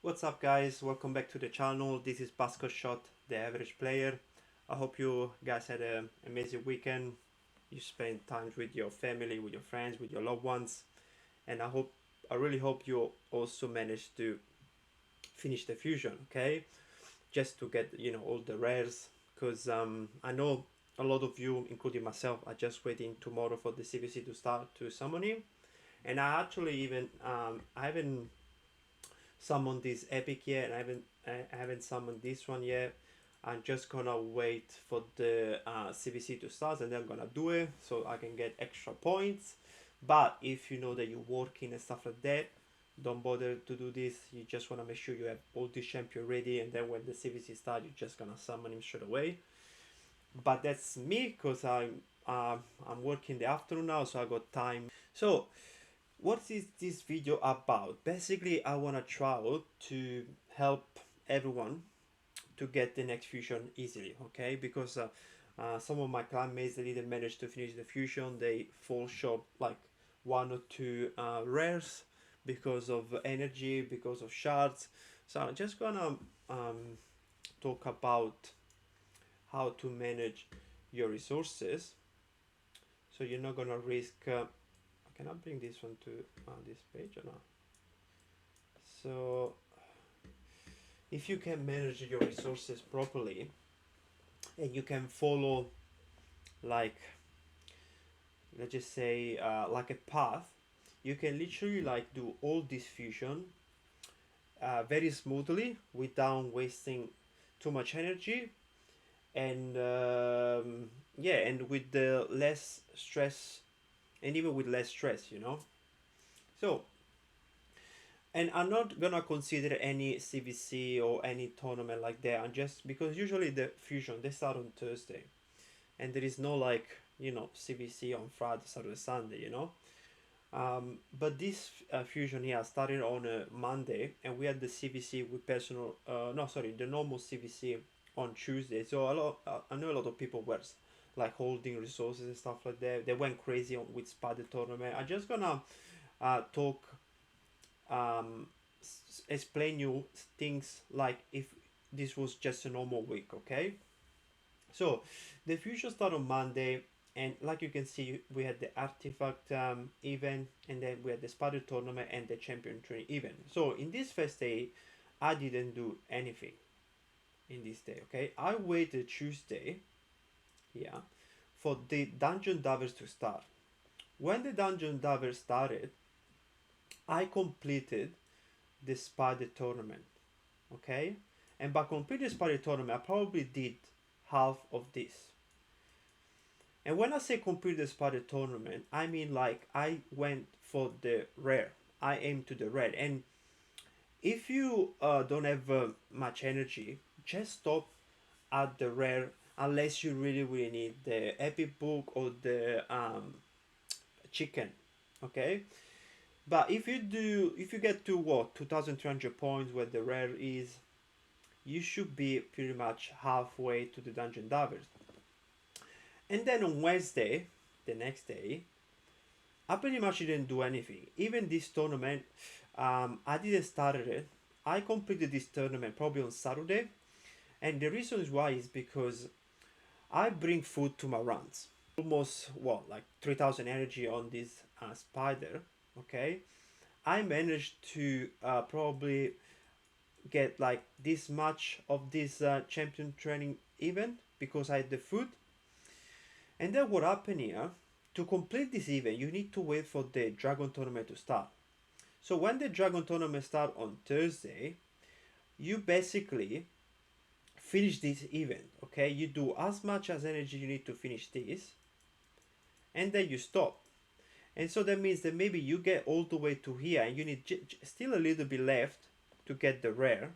What's up guys, welcome back to the channel. This is Pascal Shot, the average player. I hope you guys had an amazing weekend. You spent time with your family, with your friends, with your loved ones. And I really hope you also managed to finish the fusion, okay? Just to get, all the rares. Because I know a lot of you, including myself, are just waiting tomorrow for the CVC to start to summon him. And I haven't summoned this epic yet, and I haven't summoned this one yet. I'm just gonna wait for the CVC to start, and then I'm gonna do it so I can get extra points. But if you know that you're working and stuff like that, don't bother to do this. You just wanna make sure you have all the champion ready, and then when the CVC starts, you're just gonna summon him straight away. But that's me, cause I'm working the afternoon now, so I got time. So what is this video about? Basically, I want to try out to help everyone to get the next fusion easily, okay? Because some of my clanmates, they didn't manage to finish the fusion. They fall short like one or two rares because of energy, because of shards. So I'm just gonna talk about how to manage your resources, so you're not gonna risk can I bring this one to this page or not? So if you can manage your resources properly and you can follow, like, let's just say like a path, you can literally like do all this fusion very smoothly without wasting too much energy, and yeah, and with the less stress, and even with less stress. So, and I'm not gonna consider any CVC or any tournament like that. And just because usually the fusion they start on Thursday, and there is no like CVC on Friday, Saturday, Sunday. But this fusion here started on a Monday, and we had the CVC with personal. No, sorry, the normal CVC on Tuesday. So I know a lot of people were like holding resources and stuff like that. They went crazy with Spider tournament. I'm just gonna talk um, explain you things like if this was just a normal week, okay? So the fusion started on Monday, and like you can see, we had the artifact event, and then we had the spider tournament and the champion training event. So in this first day, I didn't do anything in this day, okay? I waited Tuesday, yeah, for the dungeon divers to start. When the dungeon divers started, I completed the spider tournament, okay? And by completing the spider tournament, I probably did half of this. And when I say complete the spider tournament, I mean like I went for the rare. I aimed to the red. And if you don't have much energy, just stop at the rare unless you really need the epic book or the chicken, okay? But if you get to what 2,300 points where the rare is, you should be pretty much halfway to the dungeon divers. And then on Wednesday, the next day, I pretty much didn't do anything. Even this tournament, I didn't start it. I completed this tournament probably on Saturday, and the reason is why is because I bring food to my runs. Almost what, like 3,000 energy on this spider. Okay, I managed to probably get like this much of this champion training event because I had the food. And then what happened here, to complete this event, you need to wait for the Dragon Tournament to start. So when the Dragon Tournament start on Thursday, you basically finish this event, okay? You do as much as energy you need to finish this, and then you stop. And so that means that maybe you get all the way to here, and you need still a little bit left to get the rare,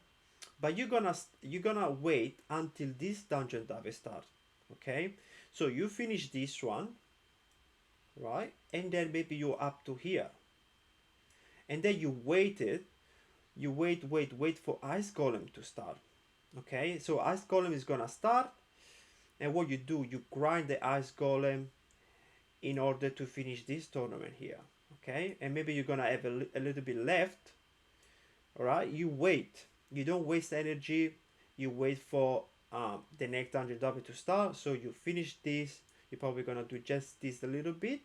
but you're gonna wait until this dungeon dive starts, okay? So you finish this one, right? And then maybe you're up to here. And then you wait for Ice Golem to start. Okay, so Ice Golem is gonna start, and what you do, you grind the Ice Golem in order to finish this tournament here. Okay, and maybe you're gonna have a little bit left All right, you wait. You don't waste energy. You wait for the next dungeon double to start. So you finish this. You're probably gonna do just this a little bit,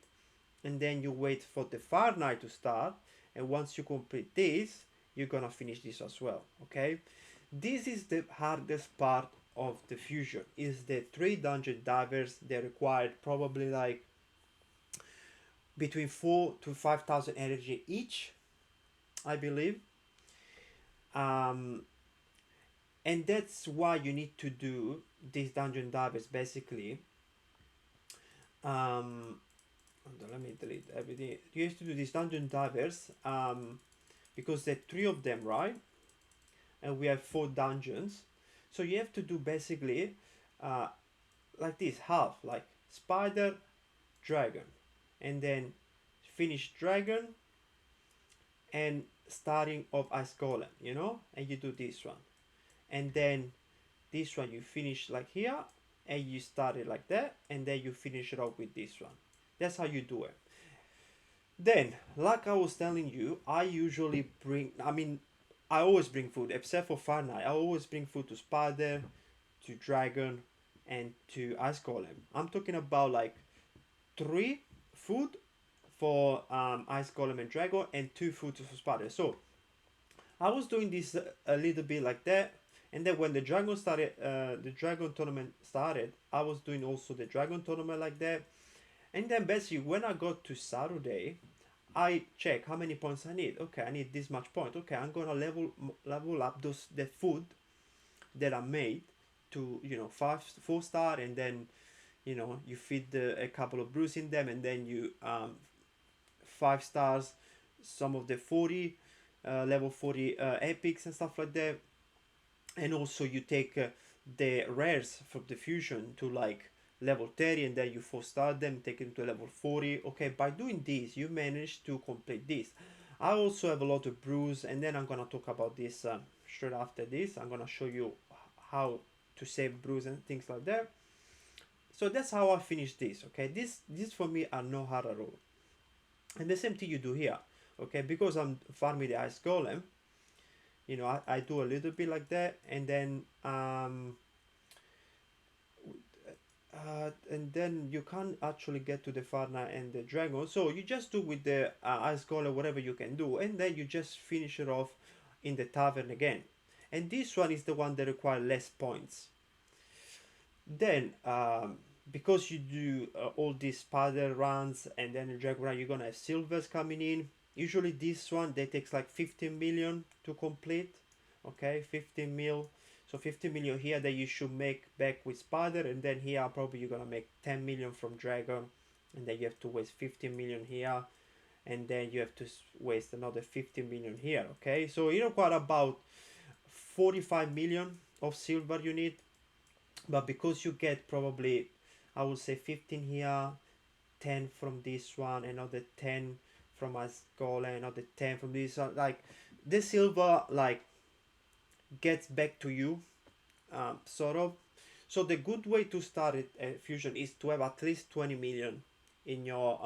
and then you wait for the Fire Knight to start. And once you complete this, you're gonna finish this as well. Okay, this is the hardest part of the fusion. Is the three dungeon divers. They required probably like between 4 to 5,000 energy each, I believe. Um, and that's why you need to do these dungeon divers basically. um Let me delete everything. You have to do these dungeon divers because there are three of them, right? And we have four dungeons, so you have to do basically uh like this, half like spider, dragon, and then finish dragon and starting of ice golem, and you do this one, and then this one you finish like here, and you start it like that, and then you finish it off with this one. That's how you do it. Then, like I was telling you, I always bring food, except for Far Night. I always bring food to Spider, to Dragon, and to Ice Golem. I'm talking about like three food for Ice Golem and Dragon, and two food for Spider. So I was doing this a little bit like that, and then when the Dragon tournament started, I was doing also the Dragon tournament like that. And then basically, when I got to Saturday, I check how many points I need. Okay, I need this much point. Okay, I'm gonna level up the food that I made to 4 star, and then you feed a couple of brews in them, and then you 5 stars, some of the 40 level 40 epics and stuff like that. And also you take the rares from the fusion to like level 30, and then you 4 star them, take them to level 40. Okay, by doing this you manage to complete this. I also have a lot of brews, and then I'm gonna talk about this straight after this. I'm gonna show you how to save brews and things like that. So that's how I finish this. Okay, this for me are no hard at all. And the same thing you do here. Okay, because I'm farming the ice golem, I do a little bit like that, and then you can't actually get to the Farna and the Dragon, so you just do with the Ice Golem whatever you can do, and then you just finish it off in the tavern again. And this one is the one that require less points. Then because you do all these spider runs and then the dragon run, you're gonna have silvers coming in. Usually this one that takes like 15 million to complete. Okay, 15 mil. So 15 million here that you should make back with spider, and then here probably you're gonna make 10 million from dragon, and then you have to waste 15 million here, and then you have to waste another 15 million here. Okay, so you know quite about 45 million of silver you need, but because you get probably, I would say 15 here, 10 from this one, another 10 from us golem, another 10 from this one, like the silver like gets back to you, sort of. So the good way to start it fusion is to have at least 20 million in your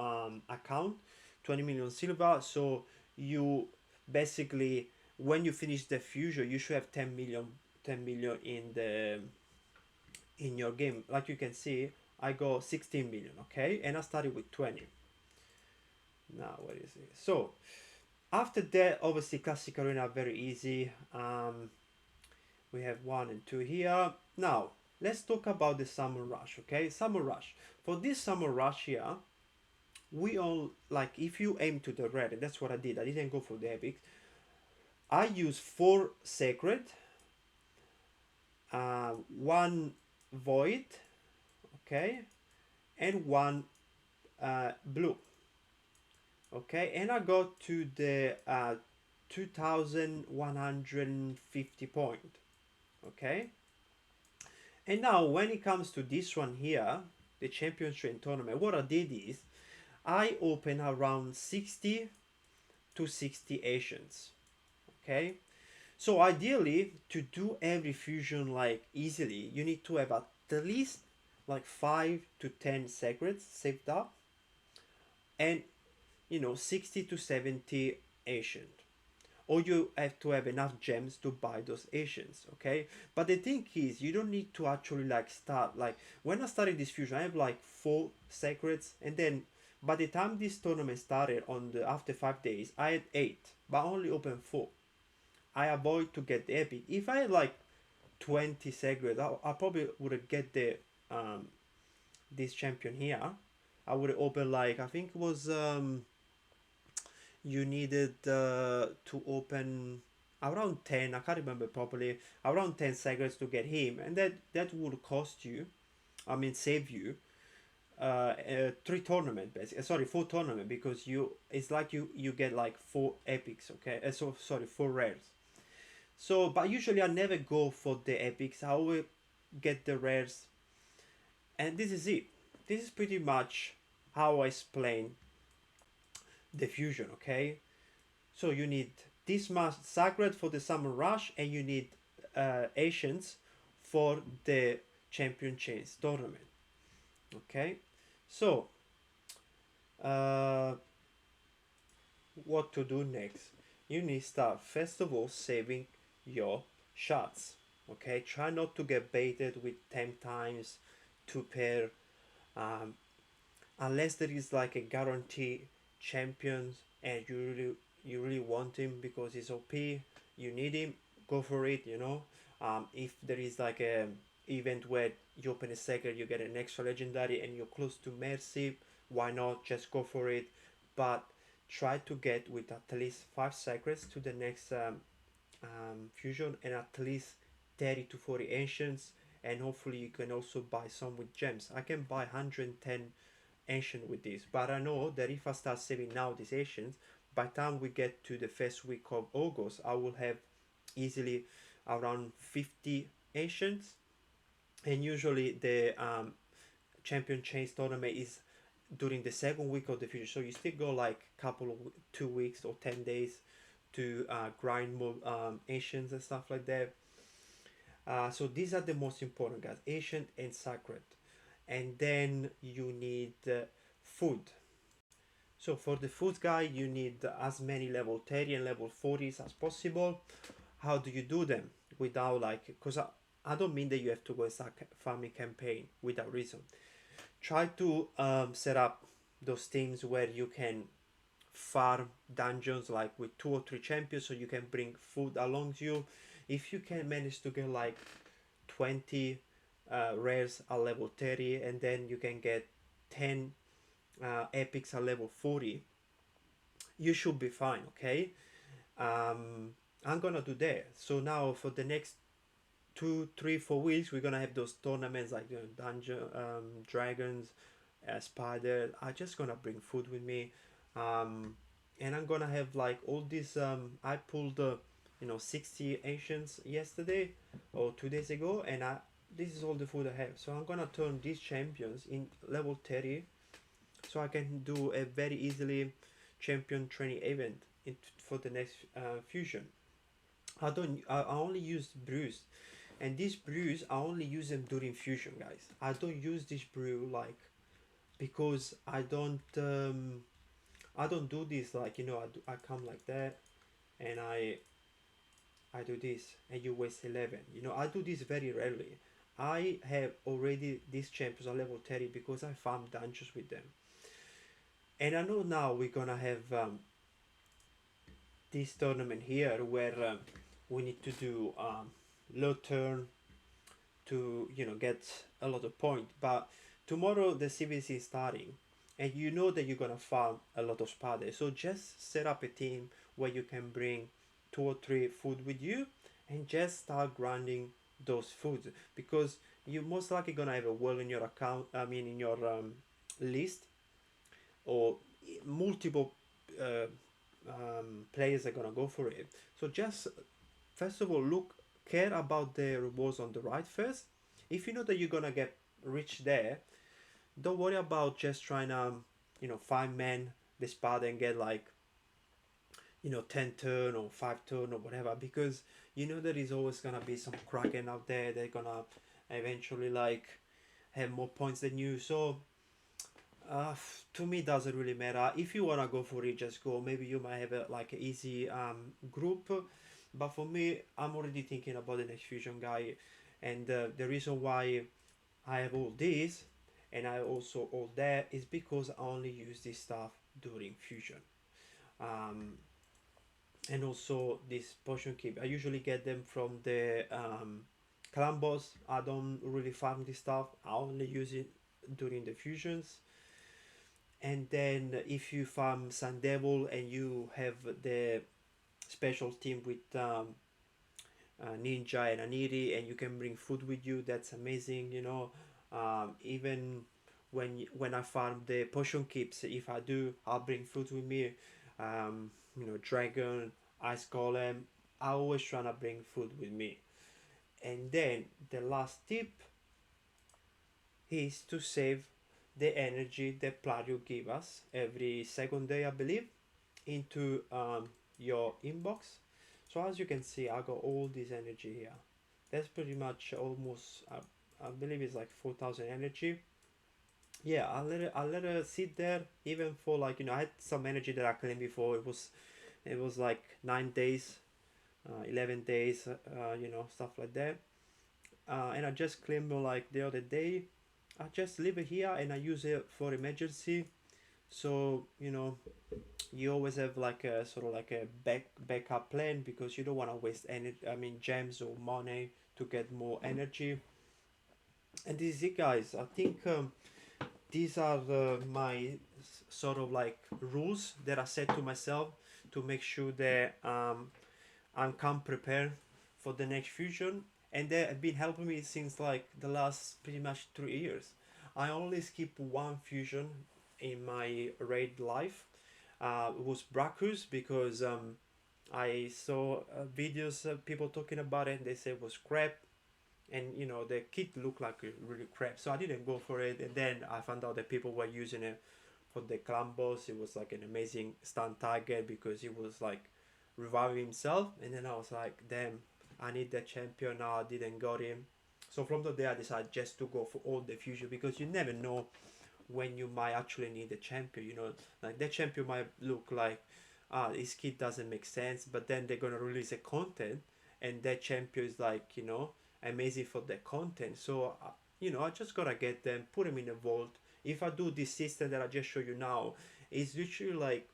account, 20 million silver. So you basically, when you finish the fusion, you should have 10 million in your game. Like you can see, I go 16 million. Okay, and I started with 20. Now what is it? So after that, obviously classic arena are very easy. We have 1 and 2 here. Now let's talk about the summer rush. Okay, summer rush. For this summer rush here, we all like, if you aim to the red, and that's what I did, I didn't go for the epics. I use 4 sacred, 1 void, okay, and 1 blue. Okay, and I got to the 2150 point. Okay, and now when it comes to this one here, the championship tournament, what I did is I open around 60 to 60 Asians. Okay, so ideally, to do every fusion like easily, you need to have at least like 5 to 10 secrets saved up, and 60 to 70 ancient. or you have to have enough gems to buy those Asians, okay? But the thing is, you don't need to actually like start, like when I started this fusion, I have like 4 secrets, and then by the time this tournament started on the after 5 days, I had 8, but I only opened 4. I avoid to get the epic. If I had like 20 secrets, I probably would get the um this champion here. I would open like, I think it was you needed to open around 10, I can't remember properly, around 10 seconds to get him, and that would cost you, I mean save you 3 tournament basically, sorry, 4 tournament, because you, it's like you get like 4 epics, okay, so sorry, 4 rares. So but usually I never go for the epics, I always get the rares, and this is it. This is pretty much how I explain the fusion, okay? So you need this much sacred for the summer rush, and you need Asians for the champion chains tournament. Okay, so uh, what to do next? You need start first of all saving your shots. Okay, try not to get baited with 10 times 2 pair, um, unless there is like a guarantee champions and you really want him because he's OP, you need him, go for it, you know. If there is like a event where you open a second, you get an extra legendary and you're close to Mercy, why not just go for it? But try to get with at least 5 secrets to the next fusion, and at least 30 to 40 ancients, and hopefully you can also buy some with gems. I can buy 110 ancient with this, but I know that if I start saving now these ancients, by the time we get to the first week of August, I will have easily around 50 ancients, and usually the champion chains tournament is during the second week of the future, so you still go like couple of 2 weeks or 10 days to grind more ancients and stuff like that. So these are the most important, guys, ancient and sacred. And then you need food. So for the food guy, you need as many level 30 and level 40s as possible. How do you do them without like, because I don't mean that you have to go and start farming campaign without reason. Try to set up those things where you can farm dungeons like with 2 or 3 champions, so you can bring food along you. If you can manage to get like 20 rares at level 30, and then you can get 10 epics at level 40, you should be fine, okay? I'm gonna do that. So now for the next 2, 3, 4 weeks, we're gonna have those tournaments like dungeon dragons, spider. I'm just gonna bring food with me, and I'm gonna have like all these. I pulled 60 ancients yesterday or 2 days ago, and this is all the food I have. So I'm gonna turn these champions in level 30, so I can do a very easily champion training event for the next fusion. I only use brews, and these brews I only use them during fusion, guys. I don't use this brew like, because I don't do this like, I come like that, and I do this, and you waste 11. I do this very rarely. I have already these champions on level 30 because I farm dungeons with them. And I know now we're gonna have this tournament here where we need to do low turn to get a lot of points. But tomorrow the CVC is starting, and you know that you're gonna farm a lot of spiders. So just set up a team where you can bring 2 or 3 food with you, and just start grinding those foods, because you're most likely gonna have a well in your account. I mean, in your list, or multiple uh, players are gonna go for it. So just first of all, care about the rewards on the right first. If you know that you're gonna get rich there, don't worry about just trying to 5 men the spot and get like 10 turn or 5 turn or whatever, because there is always gonna be some kraken out there. They're gonna eventually like have more points than you. So To me, doesn't really matter. If you wanna go for it, just go. Maybe you might have a like an easy group, but for me, I'm already thinking about the next fusion guy, and the reason why I have all this and I also all that is because I only use this stuff during fusion. Um, and also this potion keep. I usually get them from the clan boss. I don't really farm this stuff. I only use it during the fusions. And then if you farm Sun Devil and you have the special team with Ninja and Aniri, and you can bring food with you, that's amazing. Even when I farm the potion keeps, if I do, I'll bring food with me. Dragon, ice golem. I always trying to bring food with me. And then the last tip is to save the energy that Plario give us every second day, I believe, into your inbox. So as you can see, I got all this energy here. That's pretty much almost, I believe it's like 4,000 energy. Yeah, I let it sit there even for like, I had some energy that I claimed before. It was like 9 days, 11 days, stuff like that. And I just claimed like the other day. I just leave it here and I use it for emergency. So you always have like a sort of like a backup plan because you don't want to waste any, I mean, gems or money to get more energy. And this is it, guys. I think these are my sort of like rules that I set to myself to make sure that I can prepare for the next fusion, and they have been helping me since like the last pretty much 3 years. I only skip one fusion in my raid life. It was Bracus because I saw videos of people talking about it. And they said it was crap, and the kit looked like really crap. So I didn't go for it, and then I found out that people were using it for the clan boss. It was like an amazing stun target because he was like reviving himself, and then I was like, damn, I need that champion now. I didn't got him. So from the day I decided just to go for all the fusion because you never know when you might actually need a champion. Like that champion might look like his kit doesn't make sense, but then they're gonna release a content, and that champion is like amazing for the content. So I just gotta get them, put them in a vault. If I do this system that I just show you now, it's literally like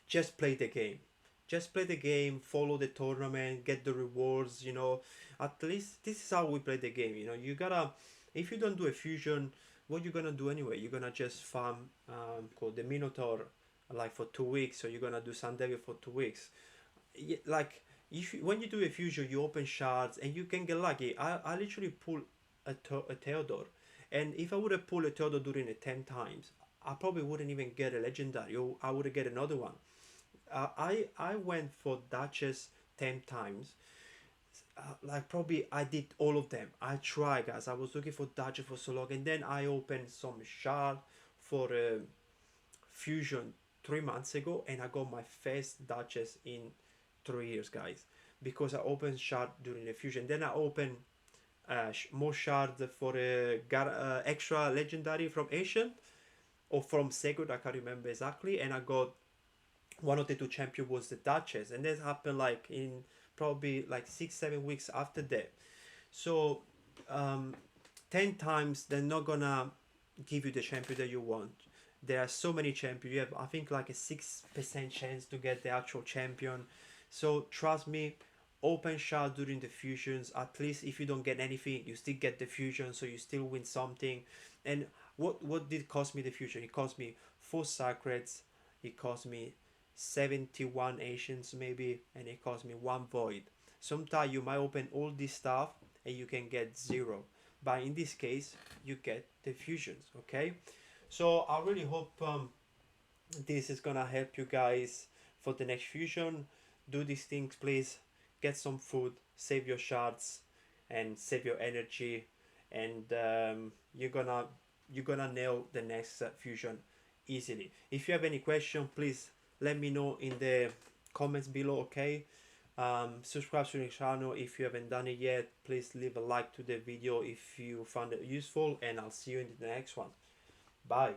just play the game. Just play the game, follow the tournament, get the rewards. At least this is how we play the game. You gotta, if you don't do a fusion, what you gonna do anyway? You're gonna just farm called the Minotaur like for 2 weeks, so you're gonna do Sun Devil for 2 weeks. Like if when you do a fusion, you open shards and you can get lucky. I literally pull a Theodore, and if I would have pulled a Theodore during it 10 times, I probably wouldn't even get a legendary, or I would get another one. I went for Duchess 10 times. Like probably I did all of them. I tried, guys. I was looking for Duchess for so long, and then I opened some shard for fusion 3 months ago, and I got my first Duchess in 3 years, guys, because I opened shard during the fusion. Then I opened more shards for a extra legendary from Asian or from Segud, I can't remember exactly, and I got one of the two champion was the Duchess, and that happened like in probably like 6 7 weeks after that. So um, 10 times they're not gonna give you the champion that you want. There are so many champions. You have I think like a 6% chance to get the actual champion. So trust me, open shot during the fusions. At least if you don't get anything, you still get the fusion, so you still win something. And what did cost me the fusion? It cost me 4 sacreds. It cost me 71 Asians maybe, and it cost me one void. Sometimes you might open all this stuff and you can get zero, but in this case you get the fusions. Okay, so I really hope this is gonna help you guys for the next fusion. Do these things, please. Get some food, save your shards, and save your energy, and you're gonna nail the next fusion easily. If you have any question, please let me know in the comments below. Okay, subscribe to the channel if you haven't done it yet. Please leave a like to the video if you found it useful, and I'll see you in the next one. Bye.